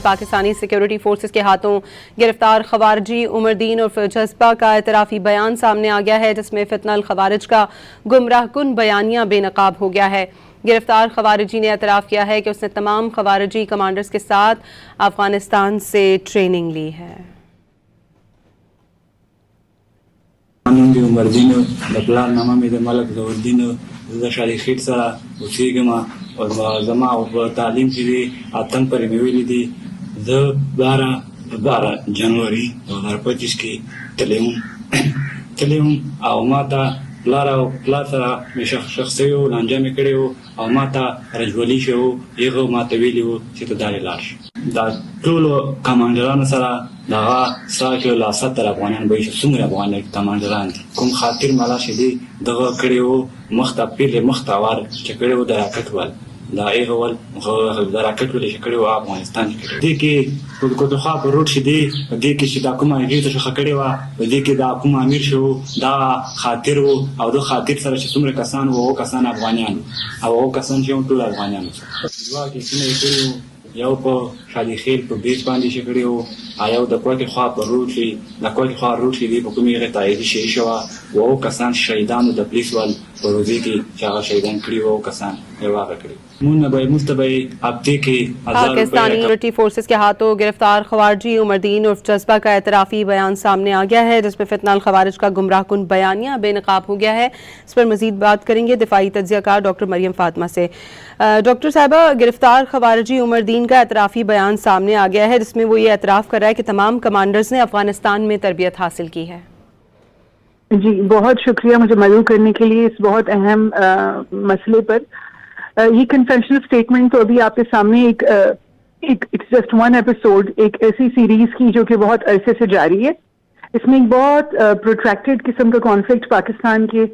Pakistani security forces کے ہاتھوں گرفتار خوارجی عمر الدین اور جذبہ کا اعترافی بیان سامنے آ گیا ہے، جس میں فتنہ الخوارج کا گمراہ کن بیانیہ بے نقاب ہو گیا ہے۔ گرفتار خوارجی نے اعتراف کیا ہے کہ اس نے تمام خوارجی کمانڈرز کے ساتھ افغانستان سے ٹریننگ لی ہے۔ عمر الدین د پلار نامه مې د ملک ظهورالدین، زه د شادي خیټ سره اوسېږم او زما په تعلیم کې دی اتم پرې مې ویلي دي. زه 12 جنوري 2025 کې تللی وم او ما ته پلار سره مې شخصي لانجه مې کړې وو او ما ته رجولي شوی وو. هغه ما ته ویلي وو چې ته دارې لاړ شې. دا ټولو کمانډرانو سره دغه سره کې لا 70 افغانان به شي. څومره افغان کمانډران دي کوم خاطر مالا شي دي دغه کړی وو مخته پیل مخته وار چې کړی وو د راکټ ول دا هغه ول د راکټ ول چې کړی وو افغانستان کې دي کې په کومه خوا په روټ شي دي دي کې چې دا کومه هغه څه کړی وو دي کې دا کوم امیر شو دا خاطر وو او د خاطر سره چې څومره کسان وو کسان افغانان او کسان چې ټول افغانان دوا کې څنګه کړی یو په شادي خیل په بیس باندې شي کړی وو یو د کوټې خوا په روټ شي د کوټې خوا روټ شي دی په کومه هغه تایید شي شو او کسان شهیدانو د پولیس ول په روزي کې چې هغه شهیدان کړی وو کسان یې واقع کړی پاکستانی سیکیورٹی فورسز کے ہاتھوں گرفتار خوارجی عمر الدین اور جذبہ کا اعترافی بیان سامنے آ گیا ہے، جس میں فتنہ الخوارج کا گمراہ کن بیانیہ بے نقاب ہو گیا ہے۔ اس پر مزید بات کریں گے دفاعی تجزیہ کار ڈاکٹر مریم فاطمہ سے۔ ڈاکٹر صاحبہ، گرفتار خوارجی عمر الدین کا اعترافی بیان سامنے آ گیا ہے، جس میں وہ یہ اعتراف کر رہا ہے کہ تمام کمانڈرز نے افغانستان میں تربیت حاصل کی ہے۔ جی بہت شکریہ مجھے مدعو کرنے کے لیے اس بہت اہم مسئلے پر۔ یہ کنفیشنل اسٹیٹمنٹ تو ابھی آپ کے سامنے ایک جسٹ ون ایپیسوڈ ایک ایسی سیریز کی جو کہ بہت عرصے سے جاری ہے۔ اس میں ایک بہت پروٹریکٹڈ قسم کا کانفلکٹ پاکستان کے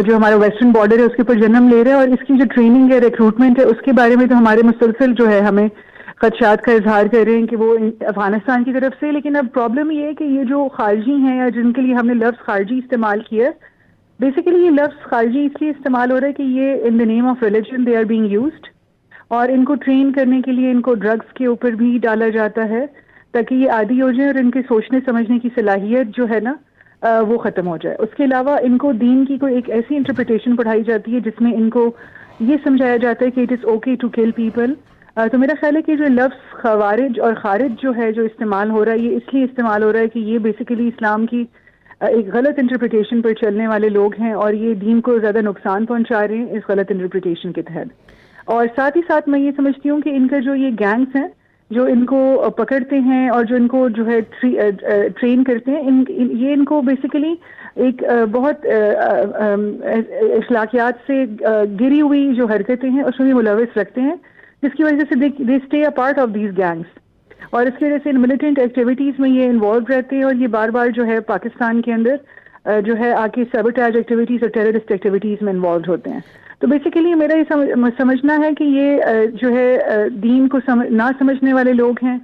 جو ہمارا ویسٹرن بارڈر ہے اس کے اوپر جنم لے رہے ہیں، اور اس کی جو ٹریننگ ہے ریکروٹمنٹ ہے اس کے بارے میں تو ہمارے مسلسل جو ہے ہمیں خدشات کا اظہار کر رہے ہیں کہ وہ افغانستان کی طرف سے۔ لیکن اب پرابلم یہ ہے کہ یہ جو خارجی ہیں یا جن کے لیے ہم نے لفظ خارجی استعمال کیا، بیسیکلی یہ لفظ خارجی اس لیے استعمال ہو رہا ہے کہ یہ in the name of religion they are being used, اور ان کو ٹرین کرنے کے لیے ان کو ڈرگس کے اوپر بھی ڈالا جاتا ہے تاکہ یہ عادی ہو جائیں اور ان کے سوچنے سمجھنے کی صلاحیت جو ہے نا وہ ختم ہو جائے۔ اس کے علاوہ ان کو دین کی کوئی ایک ایسی انٹرپریٹیشن پڑھائی جاتی ہے جس میں ان کو یہ سمجھایا جاتا ہے کہ it is okay to kill people. تو میرا خیال ہے کہ جو لفظ خوارج اور خارج جو ہے جو استعمال ہو رہا ہے یہ اس لیے استعمال ہو رہا ہے کہ یہ بیسیکلی اسلام کی ایک غلط انٹرپریٹیشن پر چلنے والے لوگ ہیں، اور یہ دین کو زیادہ نقصان پہنچا رہے ہیں اس غلط انٹرپریٹیشن کے تحت۔ اور ساتھ ہی ساتھ میں یہ سمجھتی ہوں کہ ان کا جو یہ گینگز ہیں جو ان کو پکڑتے ہیں اور جو ان کو جو ہے ٹرین کرتے ہیں، یہ ان کو بیسیکلی ایک بہت اخلاقیات سے گری ہوئی جو حرکتیں ہیں اس میں ملوث رکھتے ہیں، جس کی وجہ سے they stay a part of these gangs, اور اس کی وجہ سے ان ملیٹنٹ ایکٹیویٹیز میں یہ انوالو رہتے ہیں، اور یہ بار بار جو ہے پاکستان کے اندر جو ہے آ کے سیبوٹیج ایکٹیویٹیز اور ٹیررسٹ ایکٹیویٹیز میں انوالو ہوتے ہیں۔ تو بیسیکلی میرا یہ سمجھنا ہے کہ یہ جو ہے دین کو نہ سمجھنے والے لوگ ہیں،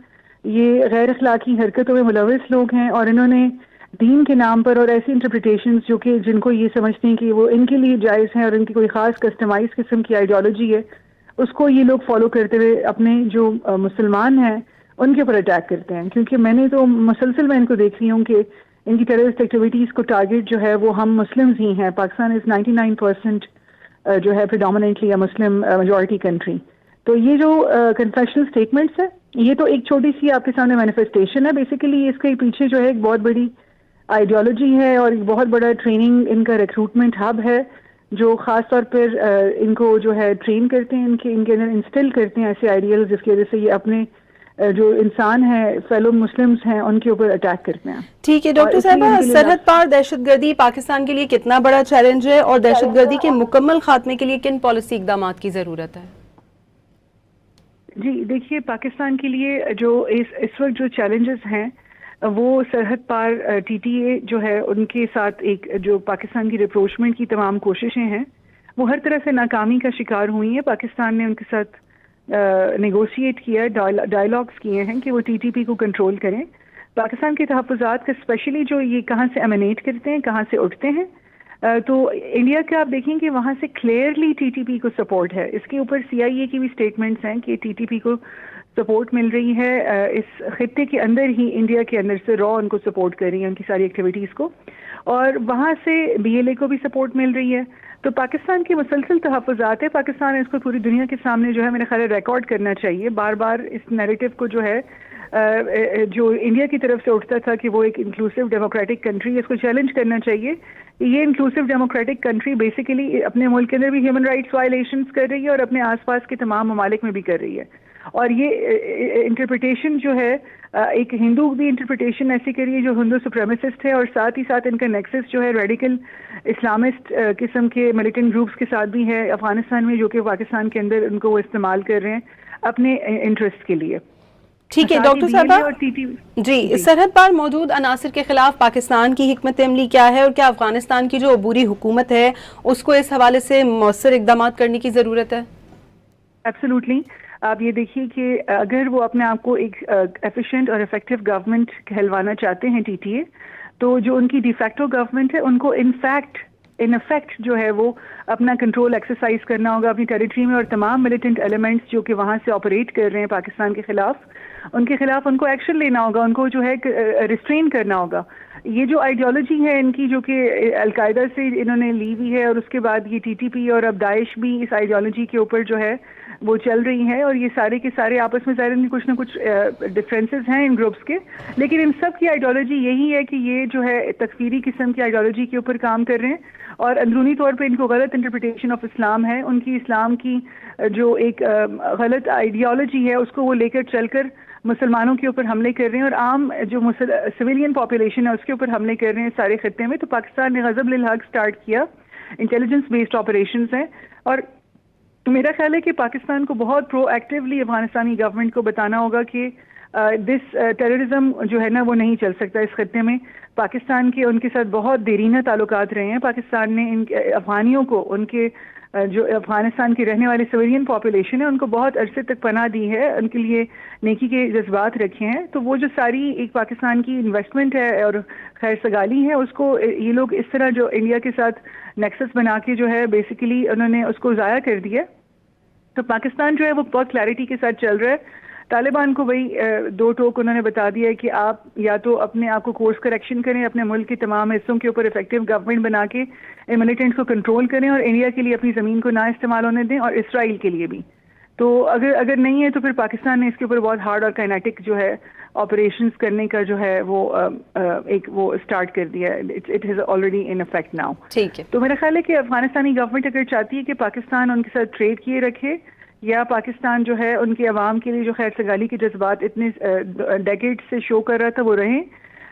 یہ غیر اخلاقی حرکتوں میں ملوث لوگ ہیں، اور انہوں نے دین کے نام پر اور ایسی انٹرپریٹیشنز جو کہ جن کو یہ سمجھتے ہیں کہ وہ ان کے لیے جائز ہیں اور ان کی کوئی خاص کسٹمائز قسم کی آئیڈیالوجی ہے، اس کو یہ لوگ فالو کرتے ہوئے اپنے جو مسلمان ہیں ان کے اوپر اٹیک کرتے ہیں۔ کیونکہ میں نے تو مسلسل میں ان کو دیکھ رہی ہوں کہ ان کی ٹیررسٹ ایکٹیویٹیز کو ٹارگیٹ جو ہے وہ ہم مسلمز ہی ہیں۔ پاکستان از 99% جو ہے پریڈومیننٹلی اے مسلم میجورٹی کنٹری۔ تو یہ جو کنفیشنل اسٹیٹمنٹس ہیں یہ تو ایک چھوٹی سی آپ کے سامنے مینیفیسٹیشن ہے، بیسیکلی اس کے پیچھے جو ہے ایک بہت بڑی آئیڈیالوجی ہے اور ایک بہت بڑا ٹریننگ ان کا ریکروٹمنٹ ہب ہے جو خاص طور پر ان کو جو ہے ٹرین کرتے ہیں، ان کے اندر انسٹل کرتے ہیں ایسے آئیڈیلز جس کی وجہ سے یہ اپنے جو انسان ہیں فیلو مسلمز ہیں ان کے اوپر اٹیک کرتے ہیں۔ ٹھیک ہے ڈاکٹر صاحبہ، سرحد پار دہشت گردی پاکستان کے لیے کتنا بڑا چیلنج ہے اور دہشت گردی کے مکمل خاتمے کے لیے کن پالیسی اقدامات کی ضرورت ہے؟ جی دیکھیے، پاکستان کے لیے جو اس وقت جو چیلنجز ہیں وہ سرحد پار ٹی ٹی اے جو ہے ان کے ساتھ ایک جو پاکستان کی ریپروچمنٹ کی تمام کوششیں ہیں وہ ہر طرح سے ناکامی کا شکار ہوئی ہیں۔ پاکستان نے ان کے ساتھ نیگوشیٹ کیا، ڈائلاگس کیے ہیں کہ وہ ٹی ٹی پی کو کنٹرول کریں۔ پاکستان کے تحفظات کا اسپیشلی جو یہ کہاں سے ایمینیٹ کرتے ہیں، کہاں سے اٹھتے ہیں، تو انڈیا کا آپ دیکھیں کہ وہاں سے کلیئرلی ٹی ٹی پی کو سپورٹ ہے۔ اس کے اوپر سی آئی اے کی بھی اسٹیٹمنٹس ہیں کہ ٹی ٹی پی کو سپورٹ مل رہی ہے اس خطے کے اندر ہی، انڈیا کے اندر سے را ان کو سپورٹ کر رہی ہیں ان کی ساری ایکٹیویٹیز کو، اور وہاں سے BLA کو بھی سپورٹ مل رہی ہے. تو پاکستان کی مسلسل تحفظات ہے. پاکستان اس کو پوری دنیا کے سامنے جو ہے میرے خیال ہے ریکارڈ کرنا چاہیے. بار بار اس نیریٹو کو جو ہے جو انڈیا کی طرف سے اٹھتا تھا کہ وہ ایک انکلوسیو ڈیموکریٹک کنٹری، اس کو چیلنج کرنا چاہیے. یہ انکلوسیو ڈیموکریٹک کنٹری بیسیکلی اپنے ملک کے اندر بھی ہیومن رائٹس وائلیشنز کر رہی ہے اور اپنے آس پاس کے تمام ممالک میں بھی کر رہی ہے. اور یہ انٹرپریٹیشن جو ہے ایک ہندو بھی انٹرپریٹیشن ایسی کری ہے جو ہندو سپریمیسسٹ ہے، اور ساتھ ہی ساتھ ان کا نیکسس جو ہے ریڈیکل اسلامسٹ قسم کے ملیٹنٹ گروپس کے ساتھ بھی ہے افغانستان میں، جو کہ پاکستان کے اندر ان کو وہ استعمال کر رہے ہیں اپنے انٹرسٹ کے لیے. ٹھیک ہے ڈاکٹر صاحبہ، جی سرحد پار موجود عناصر کے خلاف پاکستان کی حکمت عملی کیا ہے، اور کیا افغانستان کی جو عبوری حکومت ہے اس کو اس حوالے سے مؤثر اقدامات کرنے کی ضرورت ہے؟ ایبسولوٹلی. آپ یہ دیکھیے کہ اگر وہ اپنے آپ کو ایک ایفیشینٹ اور افیکٹو گورنمنٹ کہلوانا چاہتے ہیں TTA، تو جو ان کی ڈی فیکٹو گورنمنٹ ہے ان کو ان افیکٹ جو ہے وہ اپنا کنٹرول ایکسرسائز کرنا ہوگا اپنی ٹیریٹری میں، اور تمام ملیٹنٹ ایلیمنٹس جو کہ وہاں سے آپریٹ کر رہے ہیں پاکستان کے خلاف، ان کے خلاف ان کو ایکشن لینا ہوگا، ان کو جو ہے ریسٹرین کرنا ہوگا. یہ جو آئیڈیالوجی ہے ان کی جو کہ القاعدہ سے انہوں نے لی ہوئی ہے، اور اس کے بعد یہ TTP اور اب داعش بھی اس آئیڈیالوجی کے اوپر جو ہے وہ چل رہی ہے، اور یہ سارے کے سارے آپس میں ظاہر کچھ نہ کچھ ڈفرینسز ہیں ان گروپس کے، لیکن ان سب کی آئیڈیالوجی یہی ہے کہ یہ جو ہے تکفیری قسم کی آئیڈیالوجی کے اوپر کام کر رہے ہیں، اور اندرونی طور پہ ان کو غلط انٹرپریٹیشن آف اسلام ہے. ان کی اسلام کی جو ایک غلط آئیڈیالوجی ہے اس کو وہ لے کر چل کر مسلمانوں کے اوپر حملے کر رہے ہیں، اور عام جو سویلین پاپولیشن ہے اس کے اوپر حملے کر رہے ہیں سارے خطے میں. تو پاکستان نے غضب للحق سٹارٹ کیا، انٹیلیجنس بیسڈ آپریشنز ہیں، اور میرا خیال ہے کہ پاکستان کو بہت پرو ایکٹیولی افغانستانی گورنمنٹ کو بتانا ہوگا کہ دس ٹیررزم جو ہے نا وہ نہیں چل سکتا اس خطے میں. پاکستان کے ان کے ساتھ بہت دیرینہ تعلقات رہے ہیں. پاکستان نے ان افغانیوں کو، ان کے جو افغانستان کے رہنے والے سویلین پاپولیشن ہے ان کو بہت عرصے تک پناہ دی ہے، ان کے لیے نیکی کے جذبات رکھے ہیں. تو وہ جو ساری ایک پاکستان کی انویسٹمنٹ ہے اور خیر سگالی ہے، اس کو یہ لوگ اس طرح جو انڈیا کے ساتھ نیکسس بنا کے جو ہے بیسیکلی انہوں نے اس کو ضائع کر دیا. تو پاکستان جو ہے وہ بہت کلیئرٹی کے ساتھ چل رہا ہے. طالبان کو وہی دو ٹوک انہوں نے بتا دیا ہے کہ آپ یا تو اپنے آپ کو کورس کریکشن کریں، اپنے ملک کے تمام حصوں کے اوپر افیکٹو گورنمنٹ بنا کے ملیٹنٹس کو کنٹرول کریں، اور انڈیا کے لیے اپنی زمین کو نہ استعمال ہونے دیں، اور اسرائیل کے لیے بھی. تو اگر نہیں ہے تو پھر پاکستان نے اس کے اوپر بہت ہارڈ اور کائنیٹک جو ہے آپریشنز کرنے کا جو ہے وہ ایک وہ اسٹارٹ کر دیا ہے. It is already in effect now. ٹھیک ہے. تو میرا خیال ہے کہ افغانستانی گورنمنٹ اگر چاہتی ہے کہ پاکستان ان کے ساتھ ٹریڈ کیے رکھے، یا پاکستان جو ہے ان کے عوام کے لیے جو خیر سگالی کے جذبات اتنے ڈیکیڈ سے شو کر رہا تھا وہ رہیں،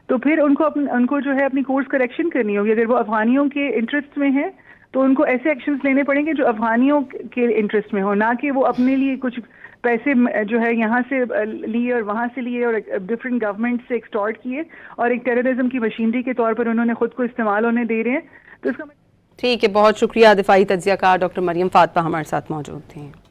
تو پھر ان کو جو ہے اپنی کورس کریکشن کرنی ہوگی. اگر وہ افغانیوں کے انٹرسٹ میں ہیں تو ان کو ایسے ایکشنز لینے پڑیں گے جو افغانیوں کے انٹرسٹ میں ہو، نہ کہ وہ اپنے لیے کچھ پیسے جو ہے یہاں سے لیے اور وہاں سے لیے اور ڈفرینٹ گورنمنٹ سے ایکسٹارٹ کیے اور ایک ٹیررزم کی مشینری کے طور پر انہوں نے خود کو استعمال ہونے دے رہے ہیں. تو اس کا ٹھیک ہے، بہت شکریہ. دفاعی تجزیہ کار ڈاکٹر مریم فاطمہ ہمارے ساتھ موجود تھیں.